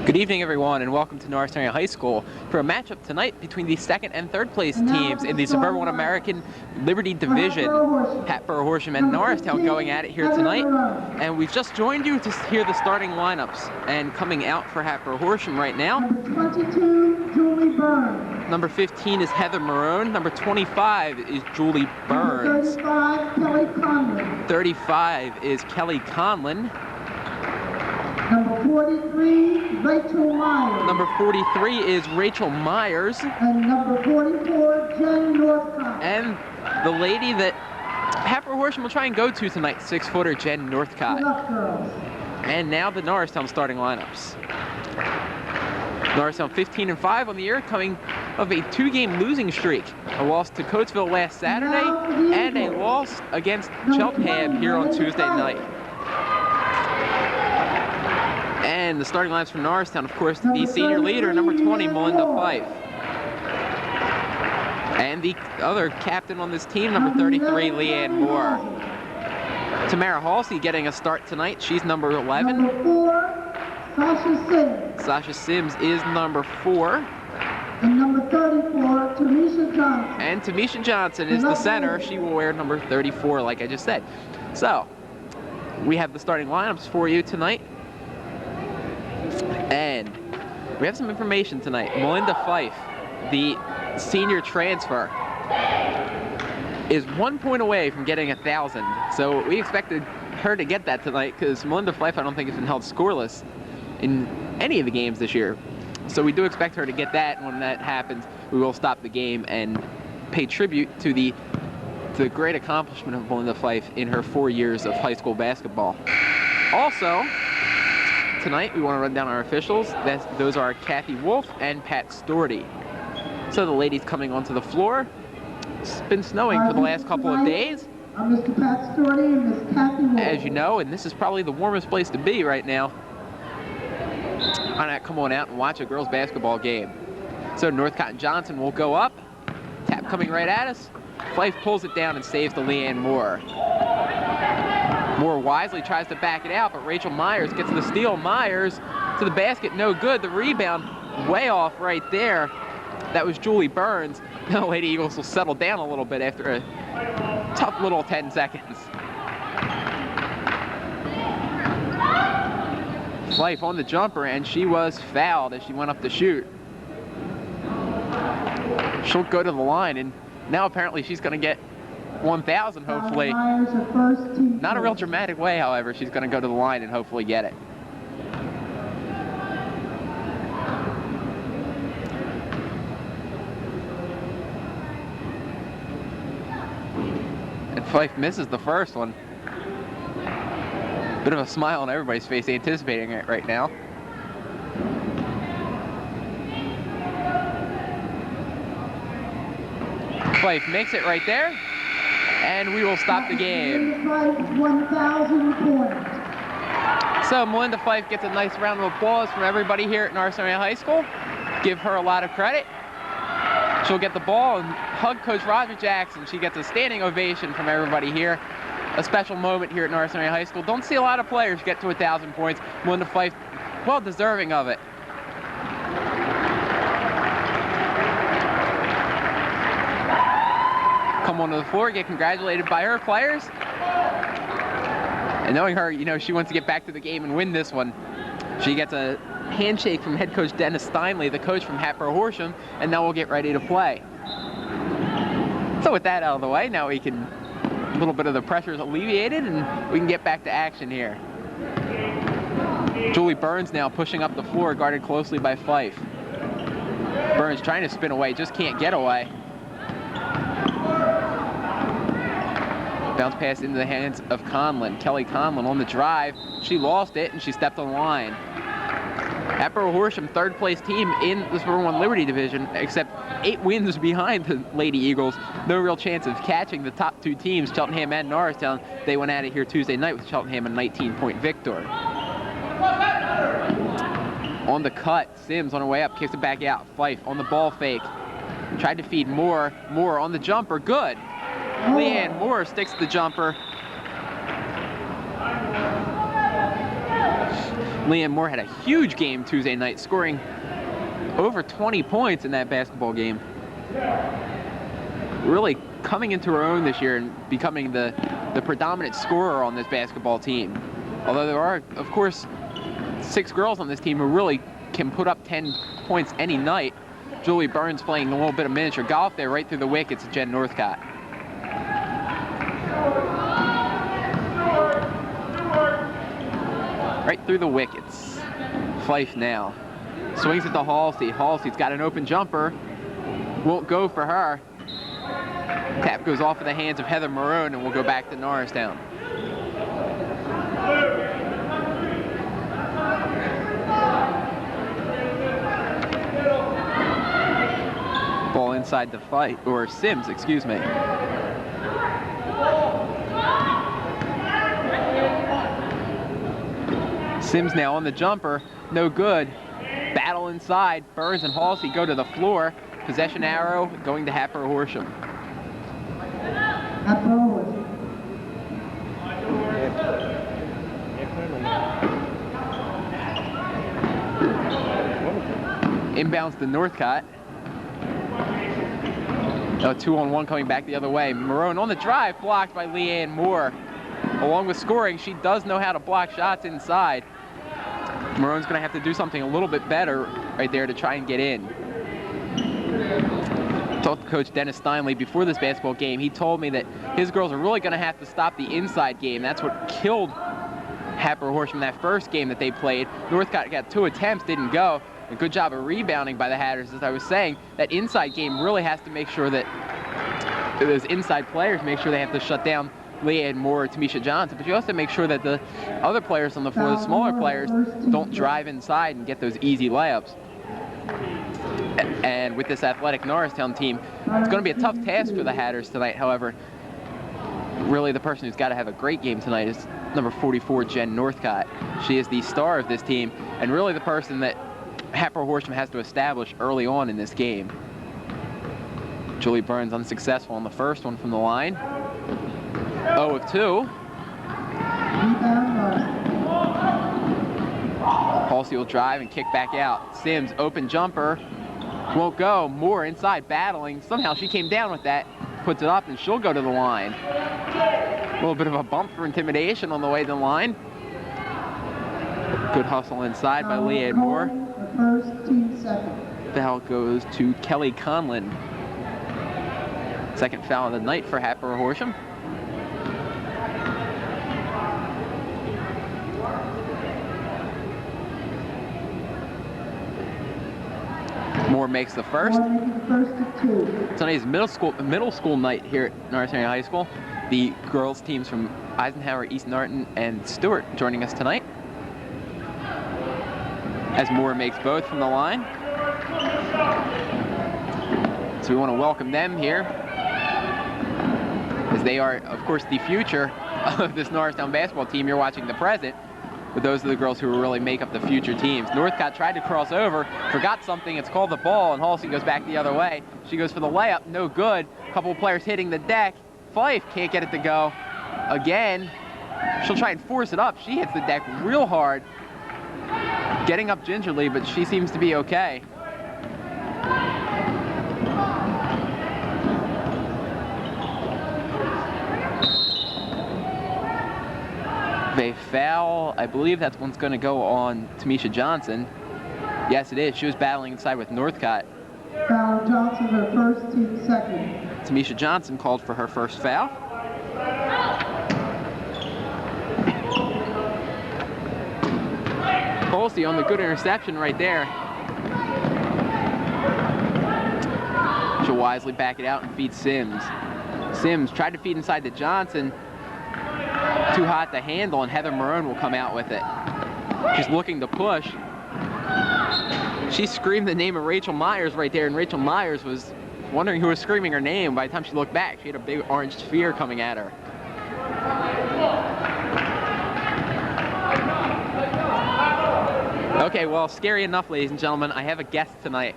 Good evening, everyone, and welcome to Norristown High School for a matchup tonight between the second and third place teams in the Suburban 1 American Liberty Division. Hatboro, Horsham, and Norristown going at it here tonight. And we've just joined you to hear the starting lineups. And coming out for Hatboro Horsham right now, Number 22, Julie Burns. Number 15 is Heather Marone. Number 25 is Julie Burns. Number 35, Kelly Conlon. 35 is Kelly Conlon. Number 43, Rachel Myers. Number 43 is Rachel Myers. And number 44, Jen Northcott. And the lady that Hatboro Horsham will try and go to tonight, 6-footer Jen Northcott. Good luck, girls. And now the Norristown starting lineups. Norristown 15-5 on the year, coming of a two-game losing streak. A loss to Coatesville last Saturday and a loss against Cheltenham here on Tuesday night. And the starting lineups for Norristown, of course, the senior leader, number 20, Melinda Fife. And the other captain on this team, number 33, Leanne Moore. Tamara Halsey getting a start tonight. She's number 11. Number 4, Sasha Sims. Sasha Sims is number 4. And number 34, Tamisha Johnson. And Tamisha Johnson is the center. She will wear number 34, like I just said. So, we have the starting lineups for you tonight. And we have some information tonight. Melinda Fife, the senior transfer, is 1 point away from getting 1,000. So we expected her to get that tonight because Melinda Fife, I don't think, has been held scoreless in any of the games this year. So we do expect her to get that. And when that happens, we will stop the game and pay tribute to the great accomplishment of Melinda Fife in her 4 years of high school basketball. Also, tonight we want to run down our officials. Those are Kathy Wolf and Pat Storty. So the ladies coming onto the floor. It's been snowing for the last couple of days, Mr. Pat Storty and Miss Kathy Wolf. as you know, and this is probably the warmest place to be right now. Why not come on out and watch a girls basketball game? So Northcott and Johnson will go up. Tap coming right at us. Fife pulls it down and saves to Leanne Moore. Moore wisely tries to back it out, but Rachel Myers gets the steal. Myers to the basket, no good. The rebound way off right there. That was Julie Burns. The Lady Eagles will settle down a little bit after a tough little 10 seconds. Fife on the jumper, and she was fouled as she went up to shoot. She'll go to the line, and now apparently she's going to get 1,000, hopefully. Not a real dramatic way, however. She's going to go to the line and hopefully get it. And Fife misses the first one. Bit of a smile on everybody's face anticipating it right now. Fife makes it right there. And we will stop the game. 1,000 points. So Melinda Fife gets a nice round of applause from everybody here at Norristown High School. Give her a lot of credit. She'll get the ball and hug Coach Roger Jackson. She gets a standing ovation from everybody here. A special moment here at Norristown High School. Don't see a lot of players get to 1,000 points. Melinda Fife, well deserving of it. Come onto the floor, get congratulated by her players. And knowing her, you know, she wants to get back to the game and win this one. She gets a handshake from head coach Dennis Steinley, the coach from Hatboro Horsham, and now we'll get ready to play. So with that out of the way, now we can, a little bit of the pressure is alleviated and we can get back to action here. Julie Burns now pushing up the floor, guarded closely by Fife. Burns trying to spin away, just can't get away. Bounce pass into the hands of Conlon. Kelly Conlon on the drive. She lost it and she stepped on the line. Hatboro Horsham, third place team in the Suburban 1 Liberty Division, except 8 wins behind the Lady Eagles. No real chance of catching the top 2 teams, Cheltenham and Norristown. They went at it here Tuesday night with Cheltenham a 19-point victory. On the cut, Sims on her way up, kicks it back out. Fife on the ball fake. Tried to feed Moore. Moore on the jumper, good. Leanne Moore sticks the jumper. Leanne Moore had a huge game Tuesday night, scoring over 20 points in that basketball game. Really coming into her own this year and becoming the predominant scorer on this basketball team. Although there are, of course, 6 girls on this team who really can put up 10 points any night. Julie Burns playing a little bit of miniature golf there right through the wickets of Jen Northcott. Right through the wickets. Fife now. Swings it to Halsey. Halsey's got an open jumper. Won't go for her. Tap goes off in the hands of Heather Marone, and we'll go back to Norristown. Ball inside the fight, or Sims, excuse me. Sims now on the jumper, no good. Battle inside, Burns and Halsey go to the floor. Possession arrow going to Hatboro Horsham. Hatboro Horsham. Inbounds to Northcott. A 2-on-1 coming back the other way. Marone on the drive, blocked by Leanne Moore. Along with scoring, she does know how to block shots inside. Marone's going to have to do something a little bit better right there to try and get in. Talked to Coach Dennis Steinley before this basketball game. He told me that his girls are really going to have to stop the inside game. That's what killed Hatboro Horsham that first game that they played. Northcott got 2 attempts, didn't go. A good job of rebounding by the Hatters. As I was saying, that inside game really has to make sure that those inside players make sure they have to shut down Leanne Moore or Tamisha Johnson, but you also make sure that the other players on the floor, the smaller players, don't drive inside and get those easy layups. And with this athletic Norristown team, it's going to be a tough task for the Hatters tonight. However, really the person who's got to have a great game tonight is number 44, Jen Northcott. She is the star of this team, and really the person that Hatboro Horsham has to establish early on in this game. Julie Burns unsuccessful on the first one from the line. 0 of 2. Halsey will drive and kick back out. Sims, open jumper. Won't go. Moore inside battling. Somehow she came down with that. Puts it up and she'll go to the line. A little bit of a bump for intimidation on the way to the line. Good hustle inside by Leanne Moore. First, team second. Foul goes to Kelly Conlon. Second foul of the night for Hatboro Horsham. Moore makes the first. Tonight's middle school night here at Norristown High School. The girls teams from Eisenhower, East Norton, and Stewart joining us tonight. As Moore makes both from the line. So we want to welcome them here, as they are, of course, the future of this Norristown basketball team. You're watching the present, but those are the girls who will really make up the future teams. Northcott tried to cross over, forgot something. It's called the ball, and Halsey goes back the other way. She goes for the layup, no good. A couple of players hitting the deck. Fife can't get it to go. Again, she'll try and force it up. She hits the deck real hard, getting up gingerly, but she seems to be okay. They foul. I believe that one's going to go on Tamisha Johnson. Yes, it is. She was battling inside with Northcott. Foul Johnson, her first, team second. Tamisha Johnson called for her first foul. Halsey on the good interception right there. She'll wisely back it out and feed Sims. Sims tried to feed inside to Johnson. Too hot to handle, and Heather Marone will come out with it. She's looking to push. She screamed the name of Rachel Myers right there, and Rachel Myers was wondering who was screaming her name. By the time she looked back, she had a big orange sphere coming at her. Okay, well, scary enough, ladies and gentlemen. I have a guest tonight.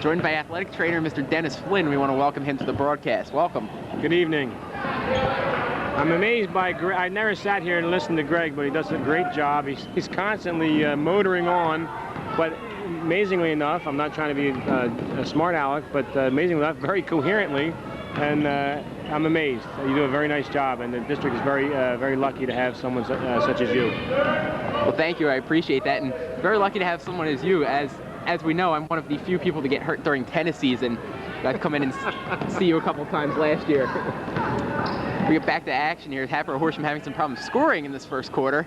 Joined by athletic trainer Mr. Dennis Flynn. We want to welcome him to the broadcast. Welcome. Good evening. I'm amazed by Greg. I never sat here and listened to Greg, but he does a great job. He's constantly motoring on, but amazingly enough, I'm not trying to be a smart aleck, but amazingly enough, very coherently, and I'm amazed. You do a very nice job, and the district is very lucky to have someone such as you. Well, thank you. I appreciate that, and very lucky to have someone as you. As we know, I'm one of the few people to get hurt during tennis season. I've come in and see you a couple times last year. We get back to action here. Hatboro Horsham having some problems scoring in this first quarter.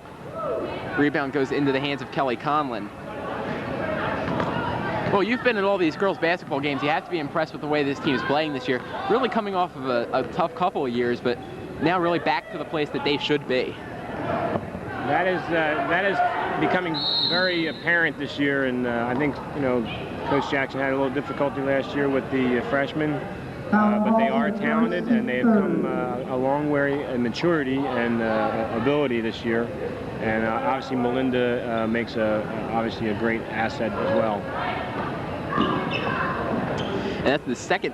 Rebound goes into the hands of Kelly Conlon. Well, you've been at all these girls basketball games. You have to be impressed with the way this team is playing this year. Really coming off of a tough couple of years, but now really back to the place that they should be. That is becoming very apparent this year, and I think, you know, Coach Jackson had a little difficulty last year with the freshmen, but they are talented, and they have come a long way in maturity and ability this year. And obviously Melinda makes obviously a great asset as well. And that's the second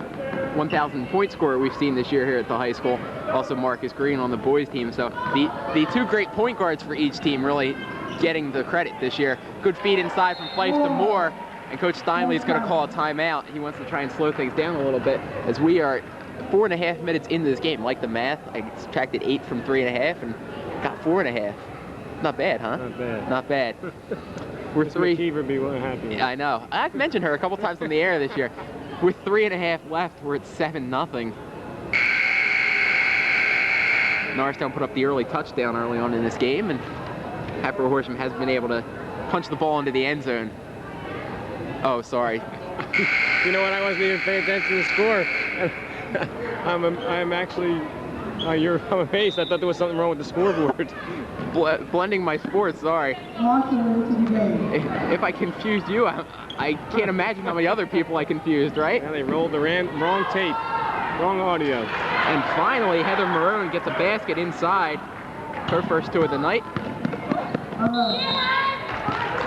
1,000 point scorer we've seen this year here at the high school. Also Marcus Green on the boys team. So the two great point guards for each team really getting the credit this year. Good feed inside from Fleiss to Moore, and Coach Steinley's going to call a timeout. He wants to try and slow things down a little bit as we are 4.5 minutes into this game. Like the math, I subtracted 8 from 3.5 and got 4.5. Not bad, huh? Not bad. Not bad. We're Ms. three. McKeever would be happy. Yeah, I know. I've mentioned her a couple times on the air this year. With 3.5 left, we're at 7-0. Norristown put up the early touchdown early on in this game, and Hatboro Horsham hasn't been able to punch the ball into the end zone. Oh, sorry. You know what? I wasn't even paying attention to the score. I'm actually, I'm amazed. I thought there was something wrong with the scoreboard. Blending my sports, sorry. If I confused you, I can't imagine how many other people I confused, right? Yeah, they rolled the wrong tape, wrong audio. And finally, Heather Maroon gets a basket inside. Her first 2 of the night.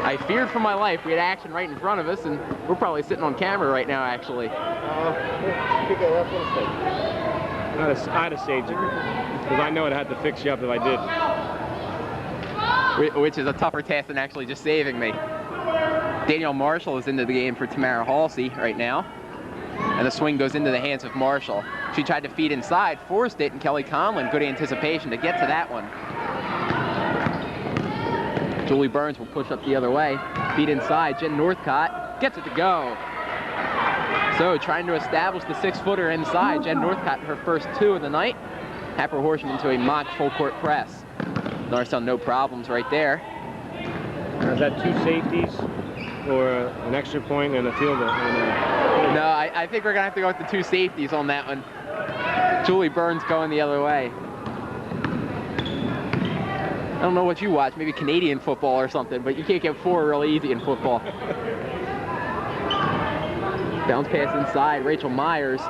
I feared for my life. We had action right in front of us, and we're probably sitting on camera right now, actually. I'd have saved you, because I know I'd have to fix you up if I did. Which is a tougher task than actually just saving me. Danielle Marshall is into the game for Tamara Halsey right now. And the swing goes into the hands of Marshall. She tried to feed inside, forced it, and Kelly Conlon, good anticipation to get to that one. Julie Burns will push up the other way. Feed inside, Jen Northcott gets it to go. So trying to establish the 6-footer inside, Jen Northcott, her first 2 of the night. Hatboro Horsham into a mock full court press. Norristown no problems right there. Is that 2 safeties or an extra point and a field goal? No, I think we're going to have to go with the 2 safeties on that one. Julie Burns going the other way. I don't know what you watch, maybe Canadian football or something, but you can't get 4 really easy in football. Bounce pass inside, Rachel Myers.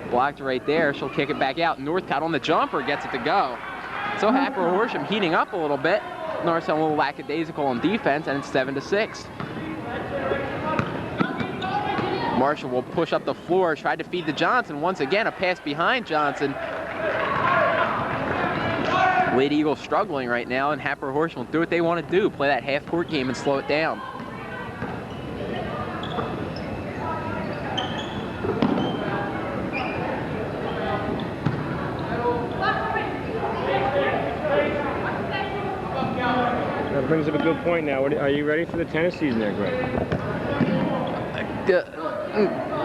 Blocked right there, she'll kick it back out. Northcott on the jumper gets it to go. So Hatboro Horsham heating up a little bit. Norristown a little lackadaisical on defense, and it's 7-6. Marshall will push up the floor, tried to feed to Johnson. Once again, a pass behind Johnson. Lady Eagles struggling right now, and Hatboro Horsham will do what they want to do, play that half-court game and slow it down. That brings up a good point now. Are you ready for the tennis season there, Greg?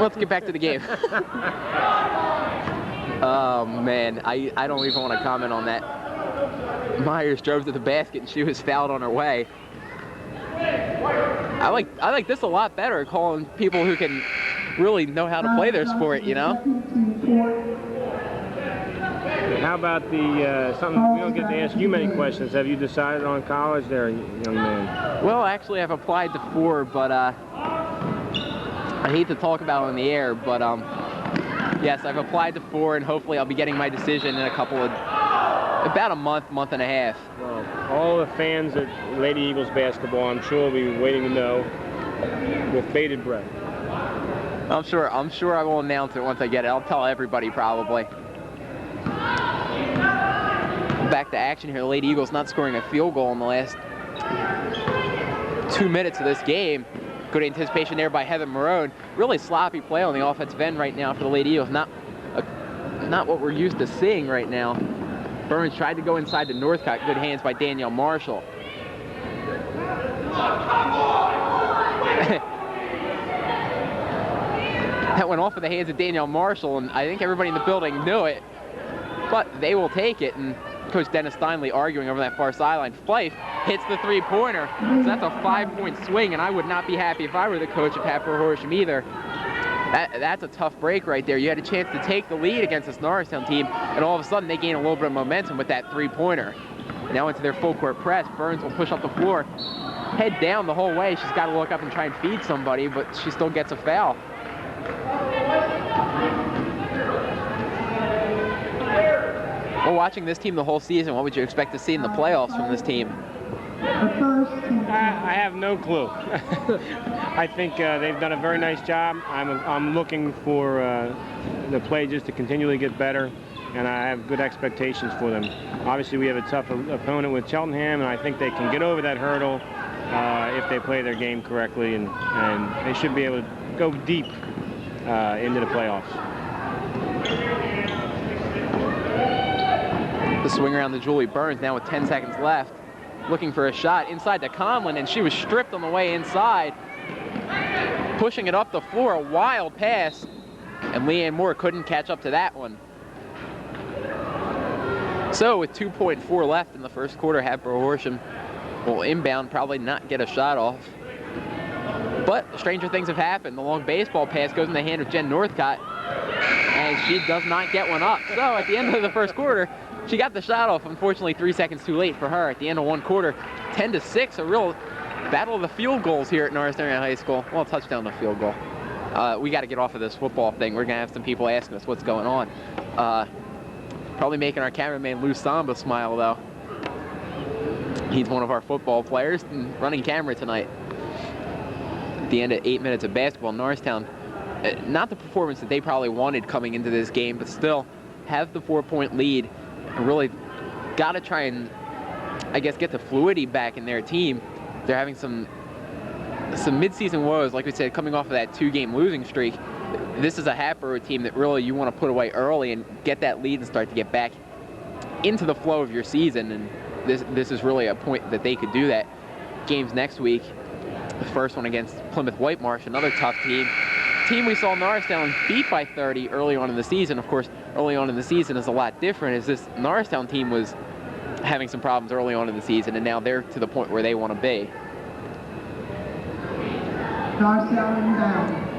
Let's get back to the game. Oh, man, I don't even want to comment on that. Myers drove to the basket, and she was fouled on her way. I like this a lot better, calling people who can really know how to play their sport, you know? How about something we don't get to ask you many questions. Have you decided on college there, young man? Well, actually, I've applied to 4, but I hate to talk about it on the air, but yes, I've applied to 4, and hopefully I'll be getting my decision in about a month and a half. Well, all the fans at Lady Eagles basketball, I'm sure, will be waiting to know with bated breath. I'm sure I will announce it once I get it. I'll tell everybody probably. Back to action here. The Lady Eagles not scoring a field goal in the last 2 minutes of this game. Good anticipation there by Heather Marone. Really sloppy play on the offensive end right now for the Lady Eagles. Not what we're used to seeing right now. Burns tried to go inside to Northcott. Good hands by Danielle Marshall. That went off of the hands of Danielle Marshall, and I think everybody in the building knew it. But they will take it, and Coach Dennis Steinley arguing over that far sideline. Fife hits the three-pointer, so that's a 5-point swing, and I would not be happy if I were the coach of Hatboro Horsham either. That's a tough break right there. You had a chance to take the lead against this Norristown team, and all of a sudden they gain a little bit of momentum with that three-pointer. Now into their full-court press. Burns will push up the floor, head down the whole way. She's got to look up and try and feed somebody, but she still gets a foul. Well, watching this team the whole season, what would you expect to see in the playoffs from this team? I have no clue. I think they've done a very nice job. I'm looking for the play just to continually get better, and I have good expectations for them. Obviously, we have a tough opponent with Cheltenham, and I think they can get over that hurdle if they play their game correctly, and they should be able to go deep into the playoffs. The swing around to Julie Burns now with 10 seconds left. Looking for a shot inside to Conlon, and she was stripped on the way inside. Pushing it up the floor, a wild pass, and Leanne Moore couldn't catch up to that one. So with 2.4 left in the first quarter, Hatboro Horsham will inbound, probably not get a shot off. But stranger things have happened. The long baseball pass goes in the hand of Jen Northcott, and she does not get one up. So at the end of the first quarter, she got the shot off, unfortunately 3 seconds too late for her. At the end of one quarter, 10-6, a real battle of the field goals here at Norristown High School. Well, touchdown to field goal. We got to get off of this football thing. We're going to have some people asking us what's going on. Probably making our cameraman Lou Samba smile, though. He's one of our football players and running camera tonight. At the end of 8 minutes of basketball, Norristown, not the performance that they probably wanted coming into this game, but still have the 4-point lead. Really got to try and, I guess, get the fluidity back in their team. They're having some mid-season woes, like we said, coming off of that 2-game losing streak. This is a Hatboro team that really you want to put away early and get that lead and start to get back into the flow of your season. And this is really a point that they could do that. Games next week. The first one against Plymouth White Marsh, another tough team. Team we saw Norristown beat by 30 early on in the season. Of course, early on in the season is a lot different, as this Norristown team was having some problems early on in the season, and now they're to the point where they want to be. Norristown inbound.